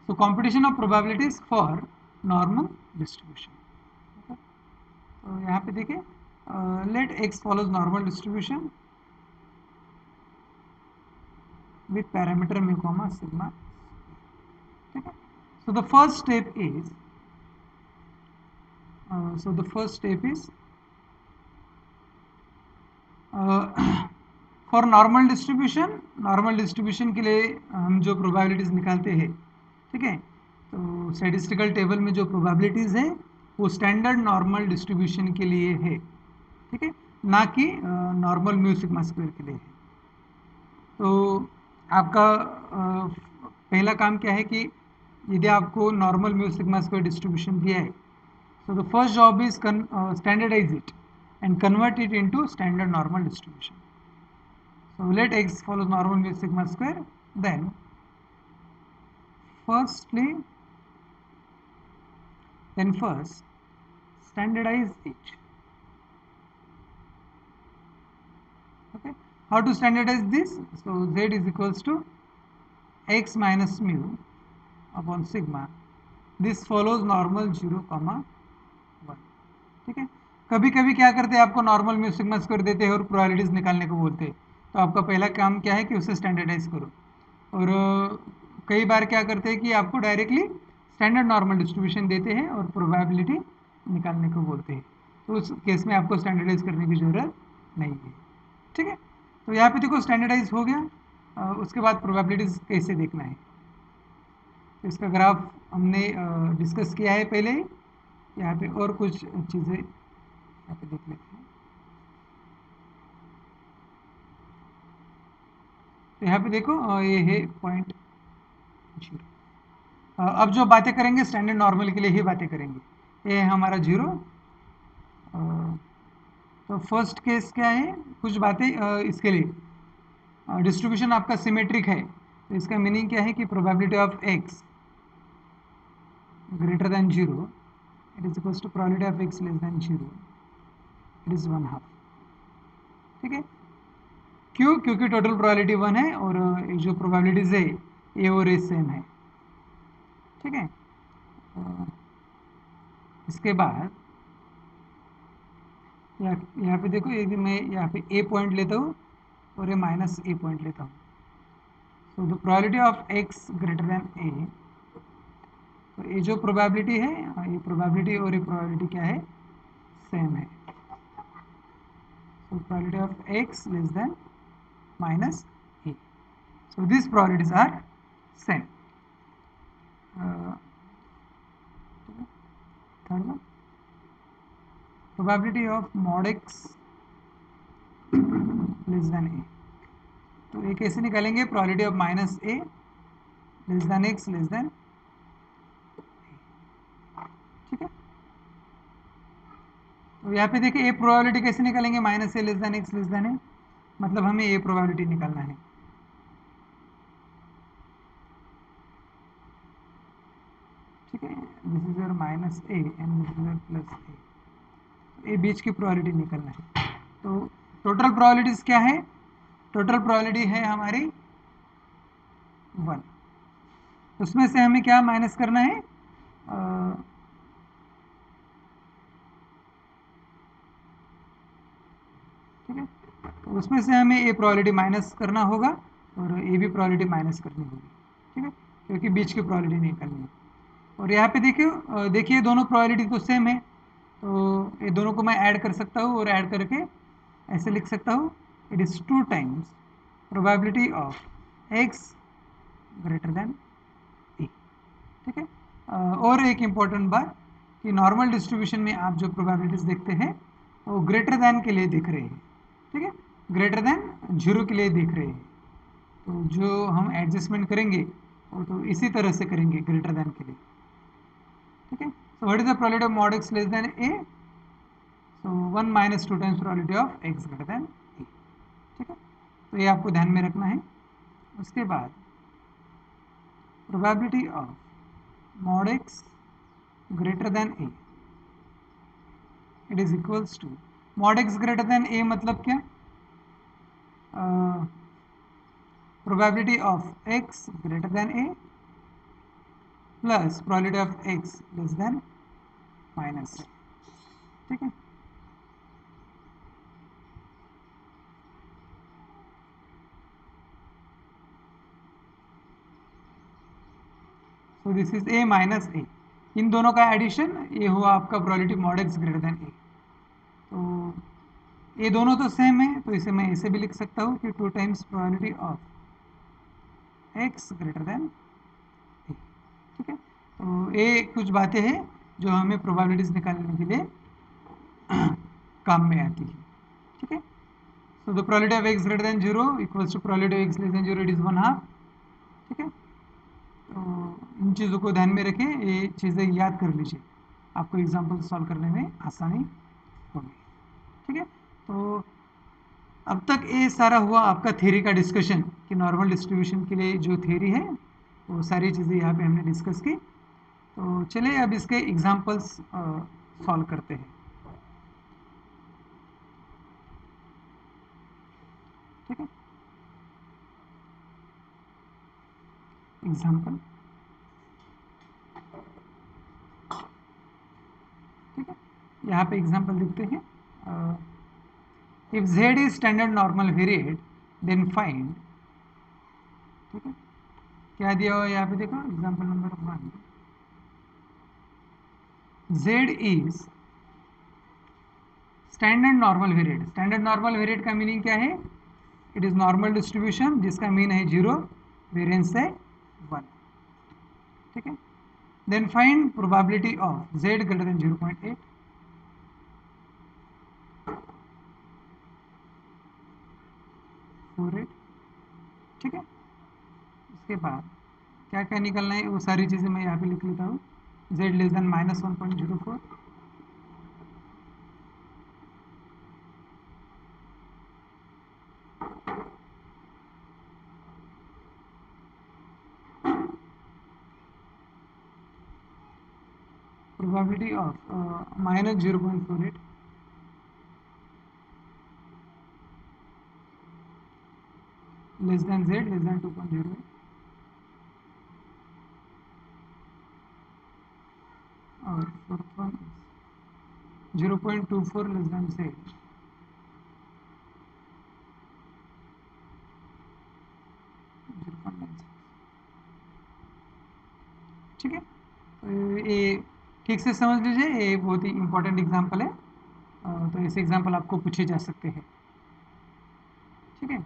So computation of probabilities for normal distribution. Okay. तो यहाँ पे देखिए let x follows normal distribution with parameter mu comma sigma. ठीक है. So the first step is for normal distribution के लिए हम जो प्रोबेबिलिटीज़ निकालते हैं, ठीक है, तो स्टैटिस्टिकल टेबल में जो प्रोबेबिलिटीज़ है वो स्टैंडर्ड नॉर्मल डिस्ट्रीब्यूशन के लिए है, ठीक है, ना कि नॉर्मल म्यू सिग्मा स्क्वायर के लिए है। तो आपका पहला काम क्या है कि यदि आपको normal mu sigma square distribution दिया है, so the first job is standardize it and convert it into standard normal distribution. So let x follows normal mu sigma square. Then first standardize it. Okay. How to standardize this? So z is equals to x minus mu upon sigma. This follows normal 0, 1. ठीक है. कभी कभी क्या करते हैं, आपको normal mu sigma square देते हैं और प्रोबेबिलिटीज निकालने को बोलते हैं, तो आपका पहला काम क्या है कि उसे स्टैंडर्डाइज करो। और कई बार क्या करते हैं कि आपको डायरेक्टली स्टैंडर्ड नॉर्मल डिस्ट्रीब्यूशन देते हैं और प्रोबेबिलिटी निकालने को बोलते हैं, तो उस केस में आपको स्टैंडर्डाइज करने की ज़रूरत नहीं है। ठीक है, तो यहाँ पे देखो स्टैंडर्डाइज हो गया। उसके बाद प्रोबेबिलिटीज कैसे देखना है, तो इसका ग्राफ हमने डिस्कस किया है पहले ही। यहाँ पे और कुछ चीज़ें यहाँ पे देख लेते हैं। तो यहाँ पे देखो ये है 0.0। अब जो बातें करेंगे स्टैंडर्ड नॉर्मल के लिए ही बातें करेंगे। ये है हमारा 0। तो फर्स्ट केस क्या है, कुछ बातें इसके लिए डिस्ट्रीब्यूशन आपका सिमेट्रिक है, तो इसका मीनिंग क्या है कि probability of x greater than 0 it is equals to probability of x less than 0 it is 1/2। ठीक है, क्यों? क्योंकि टोटल प्रोबेबिलिटी 1 है और जो प्रोबेबिलिटीज है ए और ए सेम है। ठीक है, इसके बाद यहाँ पे देखो, यदि मैं यहाँ पे ए पॉइंट लेता हूँ और ये माइनस ए पॉइंट लेता हूँ, so the probability of x greater than a, तो ये जो प्रोबेबिलिटी है, ये प्रोबेबिलिटी और ये प्रोबेबिलिटी क्या है, सेम है। So probability of x less than minus a, so this probabilities are same. Third one, probability of mod x less than a, तो ये कैसे निकालेंगे, probability of minus a less than x less than. ठीक है, तो यहाँ पे देखिए ए प्रोबेबिलिटी कैसे निकालेंगे, minus a less than x less than a, मतलब हमें ए प्रोबेबिलिटी निकालना है। ठीक है, this is your minus a and this is your plus a, a बीच की प्रोबेबिलिटी निकालना है। तो टोटल प्रोबेबिलिटीज क्या है, टोटल प्रोबेबिलिटी है हमारी 1, उसमें से हमें क्या माइनस करना है, ठीक है, तो उसमें से हमें ए प्रोबेबिलिटी माइनस करना होगा और ए भी प्रोबेबिलिटी माइनस करनी होगी। ठीक है, क्योंकि बीच की प्रोबेबिलिटी नहीं करनी है। और यहाँ पे देखिए देखिए दोनों प्रोबेबिलिटी तो सेम है, तो ये दोनों को मैं ऐड कर सकता हूँ और ऐड करके ऐसे लिख सकता हूँ, it is 2 times probability of x greater than a. ठीक है, और एक इम्पॉर्टेंट बात कि नॉर्मल डिस्ट्रीब्यूशन में आप जो प्रोबेबिलिटीज देखते हैं वो ग्रेटर दैन के लिए दिख रहे हैं। ठीक है, ग्रेटर देन 0 के लिए दिख रहे हैं, तो जो हम एडजस्टमेंट करेंगे वो तो इसी तरह से करेंगे ग्रेटर देन के लिए। ठीक है, so what is the probability of mod x less than a, so 1 minus 2 times probability of x greater than a. ठीक है, तो ये आपको ध्यान में रखना है। उसके बाद probability of mod x greater than a, it is equals to mod x greater than a मतलब क्या, probability of x greater than a plus probability of x less than minus a, ठीक है। So this is a minus a, इन दोनों का addition ये हुआ आपका probability mod x greater than a. तो ये दोनों तो सेम है, तो इसे मैं ऐसे भी लिख सकता हूँ कि 2 times probability of x greater than a, ठीक है। तो ये कुछ बातें हैं जो हमें प्रोबेबिलिटीज निकालने के लिए काम में आती है, ठीक है। So the probability of x greater than 0 equals to probability of x less than 0, it is 1/2, ठीक है। तो इन चीज़ों को ध्यान में रखें, ये चीज़ें याद कर लीजिए, आपको एग्जाम्पल सॉल्व करने में आसानी होगी, ठीक है। तो अब तक ये सारा हुआ आपका थ्योरी का डिस्कशन कि नॉर्मल डिस्ट्रीब्यूशन के लिए जो थ्योरी है वो सारी चीज़ें यहाँ पे हमने डिस्कस की। तो चलिए अब इसके एग्जाम्पल्स सॉल्व करते हैं, ठीक है। एग्जाम्पल, ठीक है, यहाँ पे एग्जाम्पल देखते हैं। If z is standard normal variate then find, ठीक है। क्या दिया हुआ है यहाँ पे देखो, example number 1, z is standard normal variate. Standard normal variate का मीनिंग क्या है, इट इज नॉर्मल डिस्ट्रीब्यूशन जिसका मीन है 0, वेरिएंस है 1, ठीक है। Then find probability of z greater than 0.8, ठीक है। इसके बाद क्या क्या निकलना है वो सारी चीज़ें मैं यहाँ पे लिख लेता हूँ। z less than -1.04, probability of -0.48, less than z less than 2.08, और fourth one 0.24 less than z, 0.96, ठीक है। तो ये ठीक से समझ लीजिए, ये बहुत ही इंपॉर्टेंट एग्जाम्पल है, तो ऐसे एग्जाम्पल आपको पूछे जा सकते हैं, ठीक है।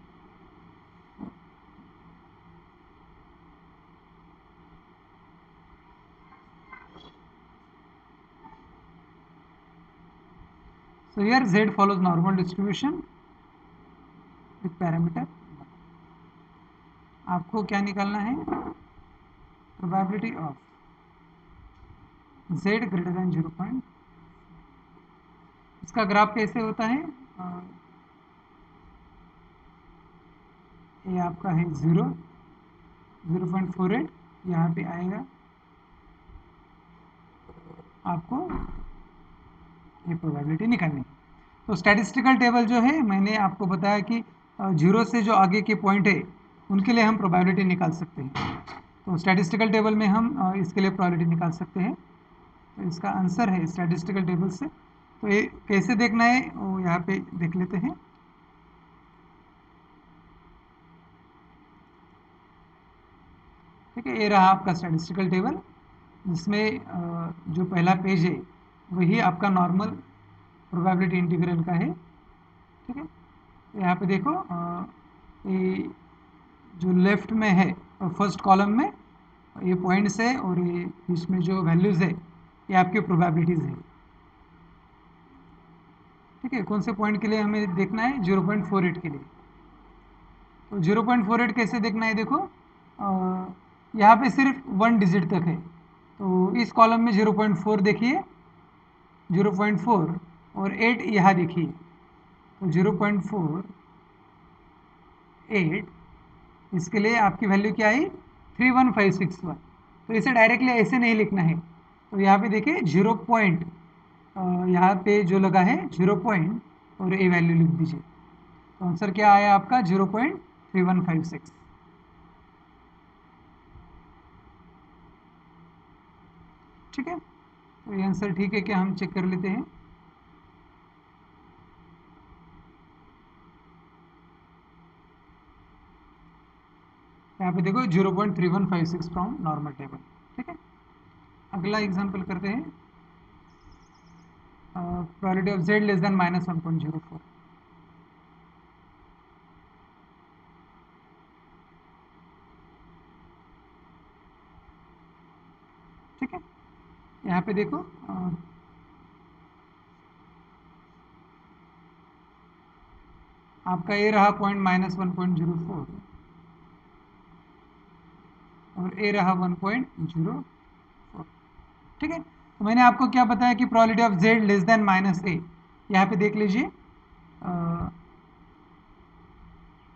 So here z follows normal distribution with parameter, आपको क्या निकालना है, probability of z greater than 0. इसका ग्राफ कैसे होता है, ये आपका है 0.48, यहाँ पे आएगा, आपको ये प्रोबेबिलिटी निकालनी है। तो स्टैटिस्टिकल टेबल जो है मैंने आपको बताया कि 0 से जो आगे के पॉइंट है उनके लिए हम प्रोबेबिलिटी निकाल सकते हैं। तो स्टैटिस्टिकल टेबल में हम इसके लिए प्रोबेबिलिटी निकाल सकते हैं। तो इसका आंसर है स्टैटिस्टिकल टेबल से। तो ये कैसे देखना है वो यहाँ पे देख लेते हैं। ठीक है, ये रहा आपका स्टैटिस्टिकल टेबल, जिसमें जो पहला पेज है वही आपका नॉर्मल प्रोबेबिलिटी इंटीग्रल का है। ठीक है, यहाँ पे देखो ये जो लेफ्ट में है फर्स्ट कॉलम में ये पॉइंट्स है और ये इसमें जो वैल्यूज़ है ये आपके प्रोबेबिलिटीज़ है। ठीक है, कौन से पॉइंट के लिए हमें देखना है, 0.48 के लिए। तो 0.48 कैसे देखना है, देखो यहाँ पे सिर्फ 1 डिजिट तक है, तो इस कॉलम में 0.4 देखिए, 0.4 और 8 यहाँ देखिए, तो 0.48 इसके लिए आपकी वैल्यू क्या आई, 31561। तो इसे डायरेक्टली ऐसे नहीं लिखना है, तो यहाँ पे देखिए 0. यहाँ पे जो लगा है 0 पॉइंट और ए वैल्यू लिख दीजिए। तो आंसर क्या आया आपका 0.3156। ठीक है, तो ये आंसर ठीक है क्या, हम चेक कर लेते हैं। यहाँ पे देखो 0.3156 फ्रॉम नॉर्मल टेबल। ठीक है, अगला एग्जांपल करते हैं। Probability of z less than -1.04। ठीक है, यहाँ पे देखो आपका ए रहा पॉइंट -1.04 और ए रहा 1.04। ठीक है, तो मैंने आपको क्या बताया कि probability of z less than -a, यहाँ पे देख लीजिए।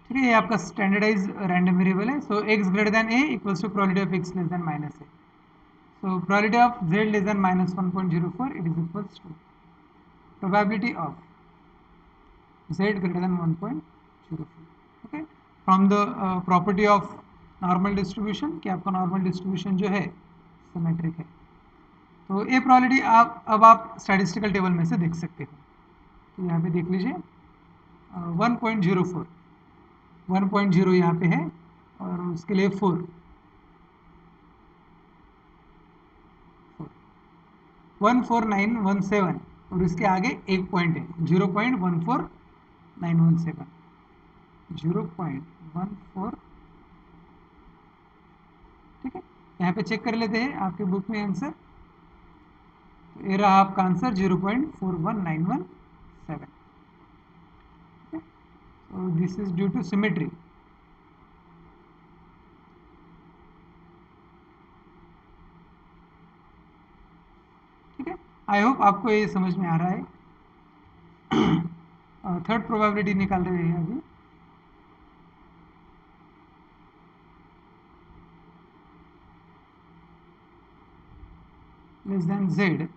ठीक है, ये आपका स्टैंडर्डाइज रैंडम वेरिएबल है। So x greater than a equals to probability of x less than -a। So probability of z less than -1.04 it is equals to probability of z greater than 1.04। Okay, from the property of normal distribution कि आपका normal distribution जो है symmetric है। तो ये probability आप statistical table में से देख सकते हो। तो यहाँ पे देख लीजिए 1.04, 1.0 यहाँ पे है और उसके लिए 4, 14917 और इसके आगे एक पॉइंट है 0.14917, 0.14। ठीक है, यहाँ पे चेक कर लेते हैं आपके बुक में आंसर। तो ये रहा आपका answer 0.41917। So this is due to symmetry। ठीक है, आई होप आपको ये समझ में आ रहा है। थर्ड प्रोबेबिलिटी निकाल रहे हैं अभी। Less than z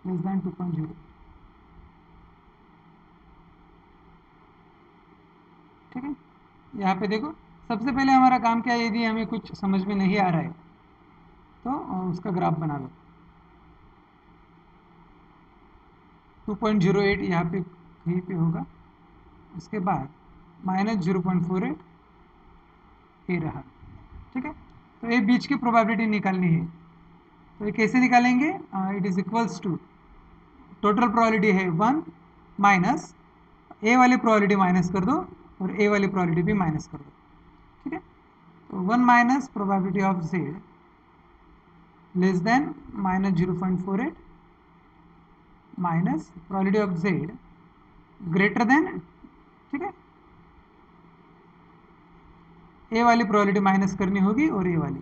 less then 2.0। ठीक है, यहाँ पे देखो सबसे पहले हमारा काम क्या है, यदि हमें कुछ समझ में नहीं आ रहा है तो उसका ग्राफ बना लो। 2.08 यहाँ पे कहीं पे होगा, उसके बाद -0.48 ये रहा। ठीक है, तो ये बीच की प्रोबेबिलिटी निकालनी है। तो ये कैसे निकालेंगे, it is equals to total probability है 1 माइनस ए वाली प्रोबेबिलिटी माइनस कर दो और ए वाली प्रोबेबिलिटी भी माइनस कर दो। ठीक है, तो 1 minus probability of z less then -0.48 minus probability of z greater then. ठीक है, ए वाली प्रोबेबिलिटी माइनस करनी होगी और ए वाली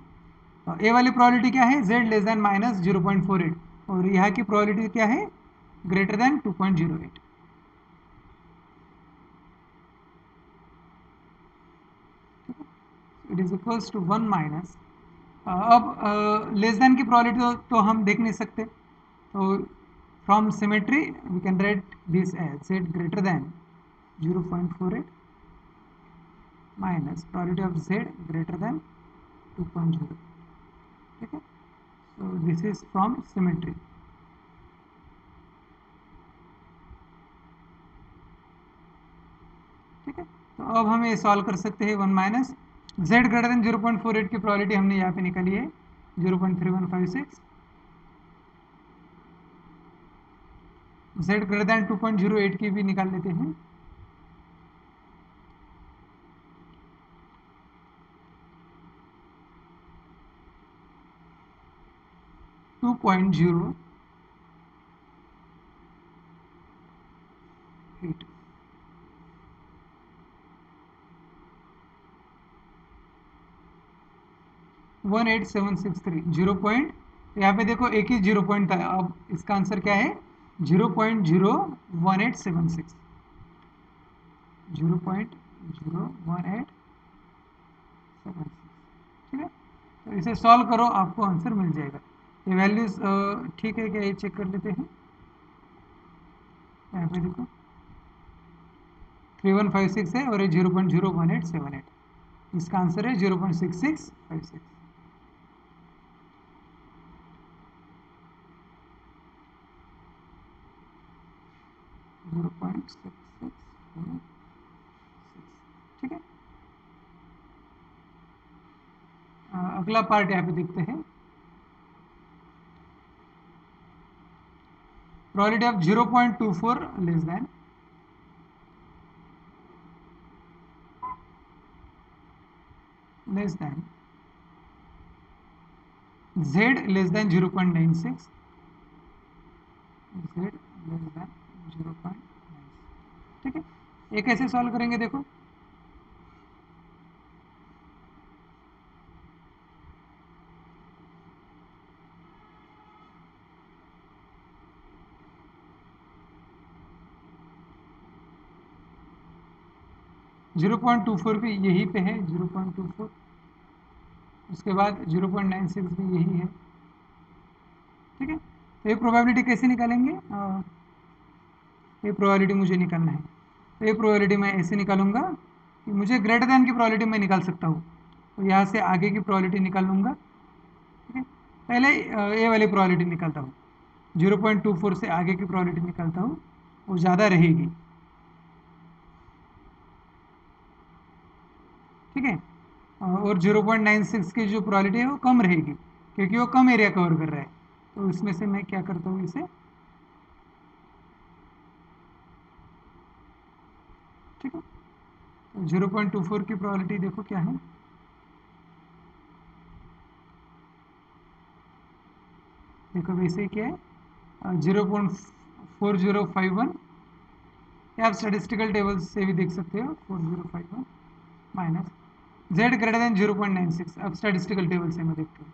प्रोबेबिलिटी क्या है, z लेस देन -0.48 और यहाँ की प्रोबेबिलिटी क्या है, greater than 2.08। It is equals to 1 minus. अब लेस देन की प्रोबेबिलिटी तो हम देख नहीं सकते, तो from symmetry we can write this as z greater than 0.48 minus probability of z greater than 2.0। ठीक है, so this is from symmetry. ठीक है, तो अब हम ये सॉल्व कर सकते हैं। 1 माइनस z ग्रेटर देन 0.48 की प्रोबेबिलिटी हमने यहाँ पे निकाली है 0.3156। z ग्रेटर देन 2.08 की भी निकाल लेते हैं। टू पॉइंट 18763 0 पॉइंट, यहाँ पे देखो एक ही 0 पॉइंट था, अब इसका आंसर क्या है 0.01876, 0.01876। ठीक है, तो इसे सॉल्व करो आपको आंसर मिल जाएगा। ये वैल्यूज ठीक है क्या, ये चेक कर लेते हैं। यहाँ पे देखो 3156 है और ये 0.01878, इसका आंसर है 0.6656। ठीक है। अगला पार्ट यहाँ पे देखते हैं, probability of 0.24 less than z less then 0.96, z less then 0.96। ठीक है, ये कैसे सॉल्व करेंगे देखो, जीरो पॉइंट टू फोर भी यहीं पे है 0.24, उसके बाद 0.96 भी यही है। ठीक है, तो ये प्रोबेबिलिटी कैसे निकालेंगे, ये प्रोबेबिलिटी मुझे निकालना है, तो ये प्रोबेबिलिटी मैं ऐसे निकालूंगा कि मुझे ग्रेटर दैन की प्रोबेबिलिटी मैं निकाल सकता हूँ, तो यहाँ से आगे की प्रोबेबिलिटी निकाल लूँगा। ठीक है, पहले ये वाली प्रोबेबिलिटी निकालता हूँ, 0.24 से आगे की प्रोबेबिलिटी निकालता हूँ, वो ज़्यादा रहेगी। ठीक है, और 0.96 की जो प्रोबेबिलिटी है वो कम रहेगी, क्योंकि वो कम एरिया कवर कर रहा है। तो इसमें से मैं क्या करता हूँ इसे, ठीक है, तो 0.24 की प्रोबेबिलिटी देखो क्या है, देखो वैसे ही क्या है 0.4051, या आप स्टेटिस्टिकल टेबल से भी देख सकते हो 4051 माइनस z ग्रेटर देन 0.96। अब स्टेटिस्टिकल टेबल से मैं देखता हूँ,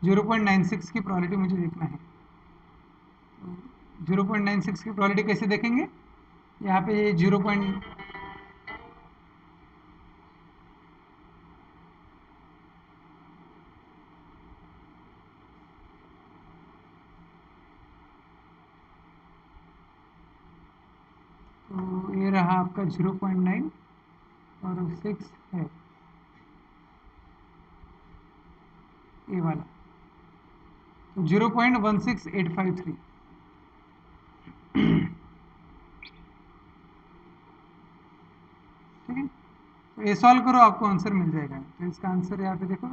0.96 की प्रोबेबिलिटी मुझे देखना है। 0.96 की प्रोबेबिलिटी कैसे देखेंगे, यहाँ पे ये 0. तो ये रहा आपका 0.9 और 6 है ये वाला, तो 0.16853। ठीक है, तो ये सॉल्व करो आपको आंसर मिल जाएगा। तो इसका आंसर यहाँ पे देखो,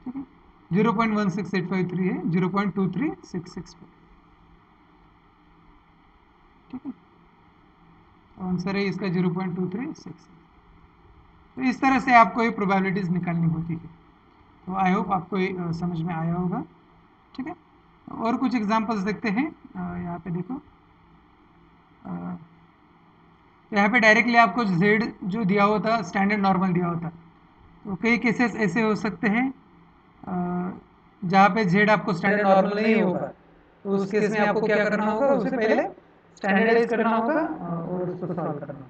ठीक है, 0.16853 है, 0.2366। ठीक है, तो आंसर है इसका 0.2366। तो इस तरह से आपको ये प्रोबेबिलिटीज निकालनी होती है। तो आई होप आपको ये समझ में आया होगा। ठीक है, और कुछ एग्जांपल्स देखते हैं। यहाँ पे देखो, यहाँ पे डायरेक्टली आपको जेड जो दिया हुआ था स्टैंडर्ड नॉर्मल दिया होता, तो कई केसेस ऐसे हो सकते हैं जहाँ पे जेड आपको स्टैंडर्ड नॉर्मल नहीं होगा, तो उस केस में आपको क्या करना होगा, उसे पहले स्टैंडर्डाइज करना होगा और उसको सॉल्व करना होगा।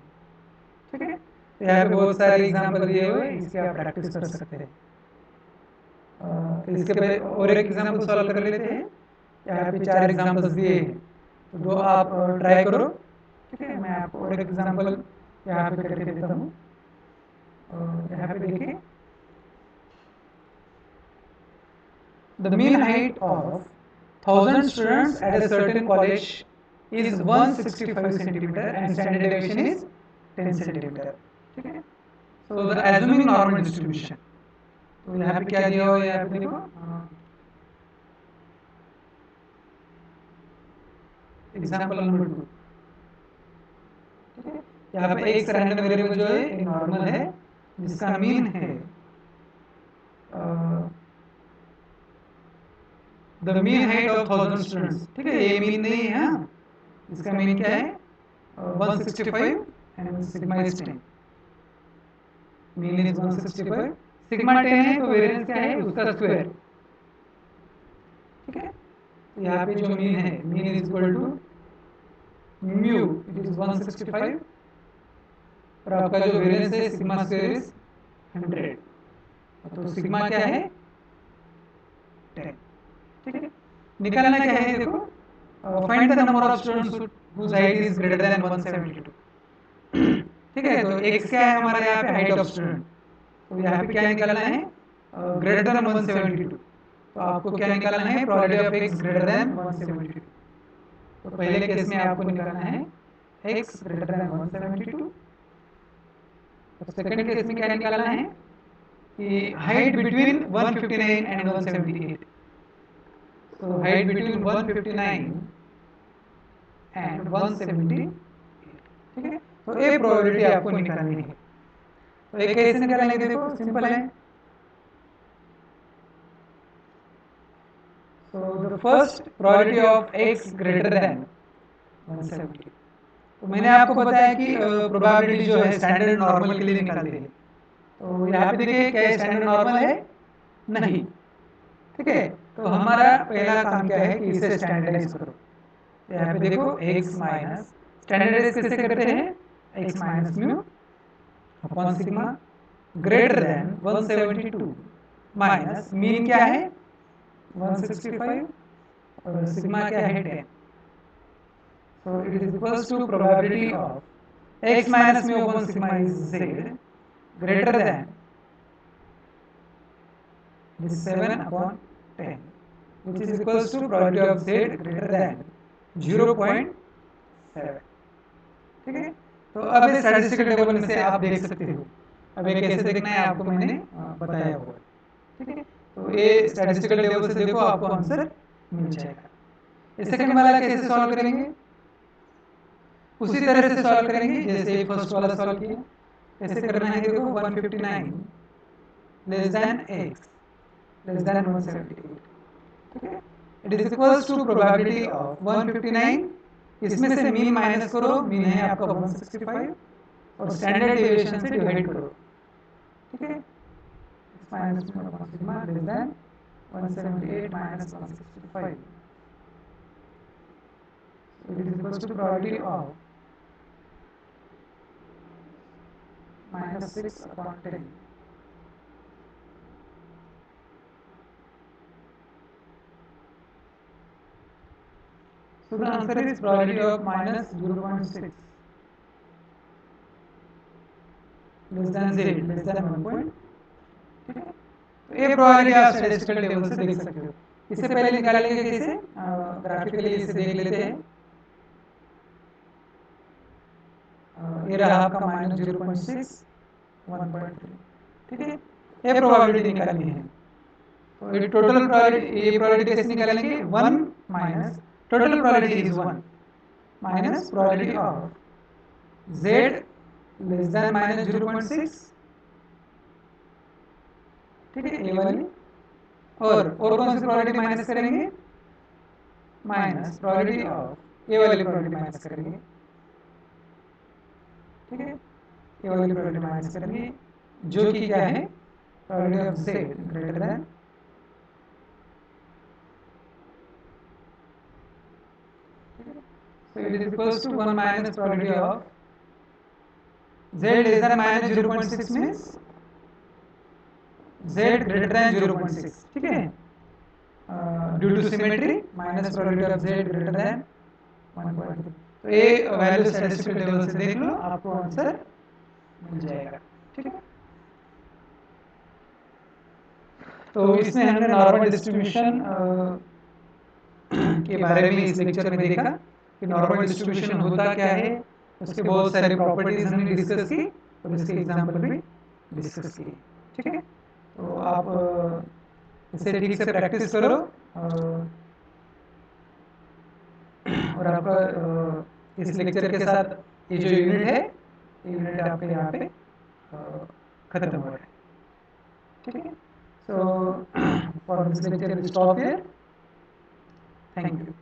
ठीक है, तो यहाँ पे बहुत सारे एग्जांपल दिए हुए हैं, इसकी आप प्रैक्टिस कर सकते हैं। तो इसके पहले और एक एग्जांपल सॉल्व कर लेते हैं। यहाँ पे 4 एग्जांपल्स दिए हैं, तो दो आप ट्राई करो। ठीक है, मैं आपको और एक एग्जांपल यहाँ पे करके देता हूँ। यहाँ पे देखिए, the mean height of 1000 students at a certain college is 165 centimeter and standard deviation is 10 centimeter. ठीक है, so the assuming normal distribution, तो यहाँ पे क्या दिया हुआ है, यहाँ पे देखो एग्जाम्पल नंबर 2। ठीक है, यहाँ पे एक रैंडम वेरिएबल जो है एक नॉर्मल है जिसका मीन है the mean height of 1000 students, ठीक है, ये मीन नहीं है, हाँ, इसका मीन क्या है, 165 and sigma is 10, mean is 165, sigma 10 है तो वेरिएंस क्या है उसका स्क्वायर, ठीक है। तो यहाँ पे जो मीन है, mean is equal to mu, it is 165, और आपका जो वेरिएंस है सिग्मा स्क्वायर इज 100, तो सिग्मा क्या है 10, ठीक है। निकालना क्या है देखो, find the number of students whose height is greater than 172, ठीक है। तो x क्या है हमारे यहाँ पे, हाइट ऑफ स्टूडेंट, तो यहाँ पे क्या निकालना है, ग्रेटर देन 172, तो आपको क्या निकालना है, probability of x greater than 172, तो पहले केस में आपको निकालना है x ग्रेटर देन 172, और सेकंड केस में क्या निकालना है कि हाइट बिटवीन 159 एंड 178, तो हाइट बिटवीन 159 एंड 178, ठीक है। तो ये प्रोबेबिलिटी आपको निकालनी है, तो ये कैसे निकालेंगे देखो, सिंपल है। So the first probability of x greater than 170, तो मैंने आपको बताया कि प्रोबेबिलिटी जो है स्टैंडर्ड नॉर्मल के लिए निकालते हैं, तो यहाँ पे देखिए क्या स्टैंडर्ड नॉर्मल है, नहीं, ठीक है। तो हमारा पहला काम क्या है कि इसे स्टैंडर्डाइज करो, तो यहाँ पे देखो x माइनस, स्टैंडर्डाइज कैसे करते हैं, x minus mu upon sigma greater than 172 minus mean क्या है 165 और सिग्मा क्या है 10, so it is equals to probability of x minus mu upon sigma is z greater than this 7 upon 10, which is equals to probability of z greater than 0.7, ठीक है। तो अब ये स्टैटिस्टिकल टेबल में से आप देख सकते हो, अब ये कैसे देखना है आपको मैंने बताया हुआ है, ठीक है। तो ये स्टैटिस्टिकल टेबल से देखो आपको आंसर मिल जाएगा। इस सेकंड वाला कैसे सॉल्व करेंगे, उसी तरह से सॉल्व करेंगे जैसे फर्स्ट वाला सॉल्व किया, कैसे करना है देखो, 159 less than x less than 178, ठीक है। It is equals to probability of 159, इसमें से मीन माइनस करो, मीन है आपका 165 और स्टैंडर्ड डेविएशन से डिवाइड करो, ठीक है, minus sigma less than 178 minus 165, it is equals to probability of -6 upon 10, so the answer is probability of minus 0.6 less than z less than 1 point, ठीक है। तो ये प्रोबेबिलिटी आप स्टैटिस्टिकल टेबल से देख सकते हो। इससे पहले निकालेंगे कैसे, ग्राफिकली इसे देख लेते हैं, ये रहा आपका माइनस 0.6 1.3, ठीक है, ये प्रोबेबिलिटी निकालनी है। तो ये टोटल प्रोबेबिलिटी, ये प्रोबेबिलिटी कैसे निकालेंगे, 1 minus total probability is 1 minus probability of z less than minus 0.6, ठीक है, ये वाली, और कौन सी प्रोबेबिलिटी माइनस करेंगे, माइनस प्रोबेबिलिटी ऑफ ये वाली प्रोबेबिलिटी माइनस करेंगे, ठीक है, ये वाली प्रोबेबिलिटी माइनस करेंगे जो कि क्या है, probability of z greater then, so it is equals to 1 minus probability of z less than minus 0.6 means z greater than 0.6, ठीक है, due to symmetry minus probability of z greater then 1.3, तो ये value statistical table से देख लो, आपको answer मिल जाएगा, ठीक है। तो इसमें हमने नॉर्मल डिस्ट्रीब्यूशन के बारे में इस लेक्चर में देखा कि नॉर्मल डिस्ट्रीब्यूशन होता क्या है, उसके बहुत सारे प्रॉपर्टीज हमने डिस्कस की और इसके एग्जांपल भी डिस्कस किए, ठीक है। तो आप इसे ठीक से प्रैक्टिस करो, और आपका इस लेक्चर के साथ ये जो यूनिट है, ये यूनिट आपके यहाँ पे खत्म हो रहा है, ठीक है। So for this lecture we stop here, thank you.